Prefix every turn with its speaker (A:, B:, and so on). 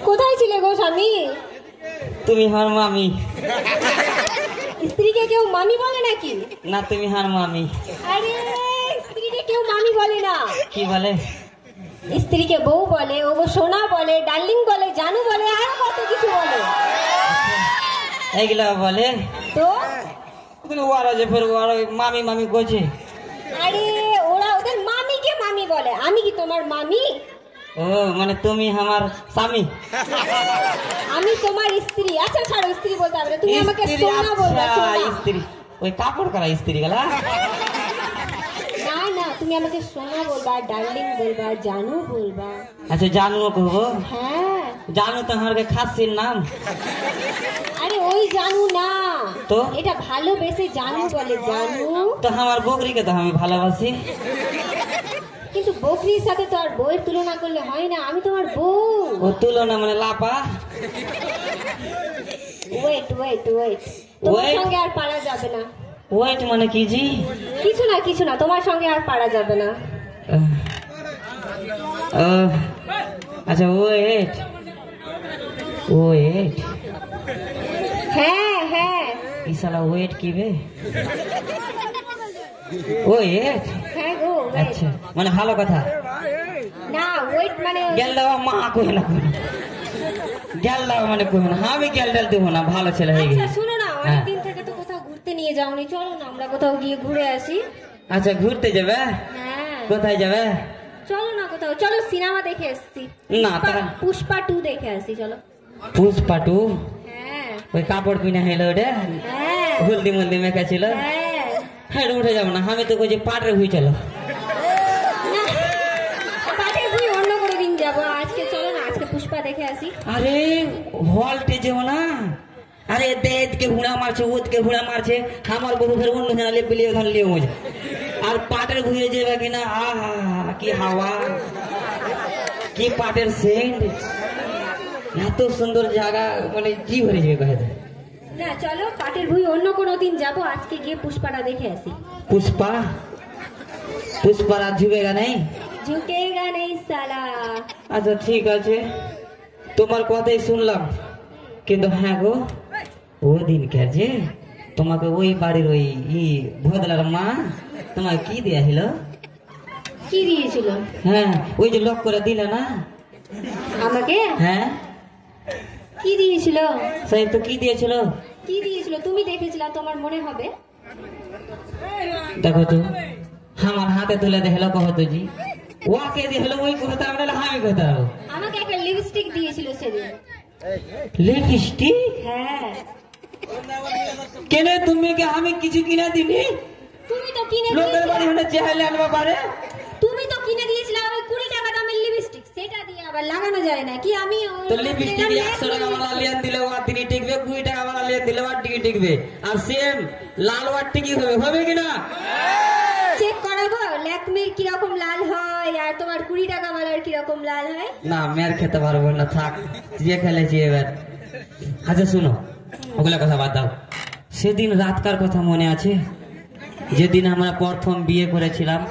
A: কোথায় ছিলে গো স্বামী?
B: তুমি হার মামি।
A: স্ত্রীকে কেউ মামি বলে নাকি?
B: না, তুমি হার মামি।
A: আরে স্ত্রীকে কেউ মামি বলে না।
B: কি বলে?
A: স্ত্রীকে বউ বলে, ও সোনা বলে, ডার্লিং বলে, জানু বলে, আর কত কিছু বলে।
B: এইগুলা বলে
A: তো
B: ওরা যে ফের ওরা মামি মামি করছে।
A: আরে ওরা ওদের মামিকে মামি বলে, আমি কি তোমার মামি?
B: ও মানে তুমি আমার স্বামী,
A: আমি তোমার স্ত্রী। আচ্ছা ছাড়ো, স্ত্রী বলতে হবে না, তুমি আমাকে সোনা বলবা।
B: স্ত্রী ওই কাপড় করা স্ত্রী গেলা।
A: না না, তুমি আমাকে সোনা বলবা, ডার্লিং বলবা, জানু বলবা।
B: আচ্ছা জানু কহবো?
A: হ্যাঁ
B: জানু তো আমার খাসির নাম।
A: আরে ওই জানু না
B: তো
A: এটা ভালোবেসে জানু বলে। জানু
B: তো আমার বকরিকে তো আমি ভালোবাসি।
A: কিন্তু বকরির সাথে তো আর বউয়ের তুলনা করলে হয় না, আমি তোমার বউ।
B: ও তুলনা মানে লাপা।
A: ওয়েট ওয়েট ওয়েট, তোমার
B: Wait?
A: সঙ্গে আর পারা যাবে না।
B: ওয়েট মানে কি জি?
A: কিছু না, তোমার সঙ্গে আর পারা যাবে না।
B: আচ্ছা ওয়েট ওয়েট।
A: হ্যাঁ হ্যাঁ
B: ইসালা ওয়েট কি বে? ওয়েট।
A: হ্যাঁ গো wait।
B: আচ্ছা মানে ভালো কথা।
A: না ওয়েট মানে
B: গেল দেওয়া মা কই না, গেল দেওয়া মানে কই না, আমি গেল ডাল দেবো না, ভালো ছেলে হয়ে
A: আচ্ছা
B: গেছে।
A: শুনো না, অনেকদিন থেকে তো কোথাও ঘুরতে নিয়ে যাওনি, চলো না আমরা কোথাও গিয়ে ঘুরে আসি।
B: আচ্ছা ঘুরতে যাবে?
A: হ্যাঁ
B: কোথায় যাবে?
A: চলো না কোথাও, চলো সিনেমা দেখে এসছি।
B: না, তারা-
A: পুষ্পা 2 দেখে আসি চলো।
B: পুষ্পা 2?
A: হ্যাঁ
B: ওই কাপড় কিনে হেলো ওটা
A: হ্যাঁ
B: হলদি মলদি মেখা ছিল।
A: হ্যাঁ
B: হ্যাঁ উঠে যাবো না, আমি তো কইছি পাটরে হুই চলো।
A: না পাটের ভুঁই অন্য কোনো দিন যাবো, আজকে চলো না, আজকে পুষ্পা দেখে আসি।
B: আরে হলটে যাবো না। আরে দেদ के हुड़ा मारছে, उद के हुड़ा मारছে, আমার বহু ফের অন্য জানালে পেলে ওখানে লিয়ে মুঝে। আর পাটের ভুঁয়ে যাবে কিনা, আহা কি হাওয়া, কি পাটের সেন্ট, এত সুন্দর জায়গা, মানে জি ভরে যাবে কহে।
A: না চলো পাটের ভুঁই অন্য কোনো দিন যাবো, আজকে গিয়ে পুষ্পাটা দেখে আসি।
B: पुष्पा पुष्पा रात झुकेगा नहीं?
A: ঝুঁকেগা নেই সালা।
B: আচ্ছা ঠিক আছে, তোমার কথাই শুনলাম, কিন্তু হ্যাঁ গো ওই দিন যে তোমাকে ওই বাড়ির ওই ভদলার মা তোমাকে কি দিয়েছিল?
A: কি দিয়েছিল?
B: হ্যাঁ ওই যে লক করে দিলে না
A: আমাকে?
B: হ্যাঁ
A: কি দিয়েছিল?
B: সেই তো কি দিয়েছিল?
A: কি দিয়েছিল তুমি দেখেছিলা, তোমার মনে হবে।
B: দেখো তো আমার হাতে তুলে দেখলো কহতো জি ওকে দেখলো ওই কথা আমরা আমি কথা
A: আমাকে একটা লিপস্টিক দিয়েছিল সেদিন।
B: লিপস্টিক?
A: হ্যাঁ
B: কেন তুমি কি আমি কিছু কিনা দিনি?
A: তুমি তো কিনে
B: লোকের বাড়ি হলে চেহালে আনবা পারে।
A: তুমি তো কিনে দিয়েছিলে ওই 20 টাকা দামের লিপস্টিক, সেটা দিয়ে আবার লাগানো যায় না কি? আমি
B: তো লিপস্টিক 100 টাকা वाला লিয়ে দিলে ওয়া তিনি টিকবে, 20 টাকা वाला লিয়ে দিলে ওয়া টিকবে, আর সেম লাল ওয়া টিকি হবে কি না?
A: চেক করাবো ল্যাকমির কি রকম লাল হয় আর তোমার 20 টাকা वालाর কি রকম লাল হয়।
B: না মের খেতে পারবো না, থাক যে খেলেছি এবার। আচ্ছা শুনো ওগুলা কথা বাদ দাও, সেদিন রাতকার কথা মনে আছে যেদিন আমরা প্রথম বিয়ে করেছিলাম?